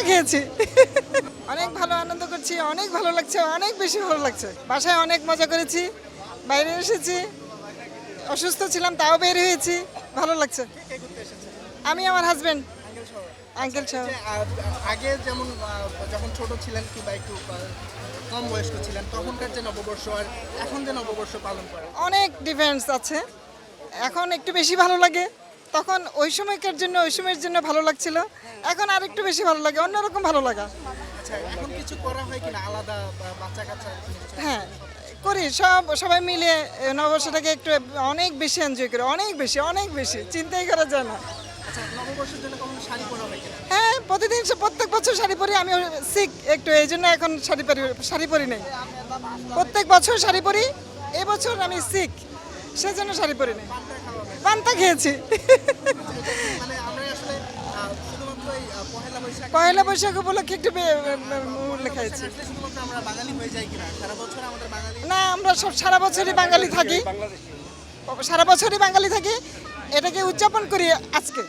খেয়েছি। অনেক ভালো আনন্দ করছি, অনেক ভালো লাগছে, অনেক বেশি ভালো লাগছে। বাসায় অনেক মজা করেছি, বাইরে এসেছি, অসুস্থ ছিলাম তাও বের হয়েছি, ভালো লাগছে। আমি আমার হাজবেন্ড আঙ্কেল সহ। আগে যেমন যখন ছোট ছিলেন কিংবা একটু কম বয়স্ক ছিলেন তখনকার যে নববর্ষ আর এখন যে নববর্ষ পালন করা অনেক ডিফারেন্স আছে, এখন একটু বেশি ভালো লাগে। তখন ওই সময়কার জন্য ওই সময়ের জন্য ভালো লাগছিল, এখন আর একটু বেশি ভালো লাগে, অন্যরকম ভালো লাগা। আচ্ছা এখন কিছু করা হয় কিনা আলাদা বাচ্চা কাচ্চা হ্যাঁ করি, সবাই মিলে নববর্ষটাকে একটু অনেক বেশি এনজয় করি, অনেক বেশি অনেক বেশি, চিন্তাই করা যায় না। আচ্ছা নববর্ষের জন্য কখনো শাড়ি পরা হয় কিনা হ্যাঁ প্রতিদিন প্রত্যেক বছর শাড়ি পরি, আমি শিখ একটু এই জন্য এখন শাড়ি পরি নাই। প্রত্যেক বছর শাড়ি পরি, এবছর আমি শিখ সেজন্য শাড়ি পরি নাই, পান্তা খেয়েছি। মানে আমরা আসলে শুধুমাত্র এই পহেলা বৈশাখ পয়লা বৈশাখ উপলক্ষে একটু খাইছি। আসলে শুধুমাত্র আমরা বাঙালি হয়ে যাই কিনা সারা বছর আমাদের বাঙালি না আমরা সব সারা বছরই বাঙালি থাকি, সারা বছরই বাঙালি থাকি, এটাকে উদযাপন করি আজকে।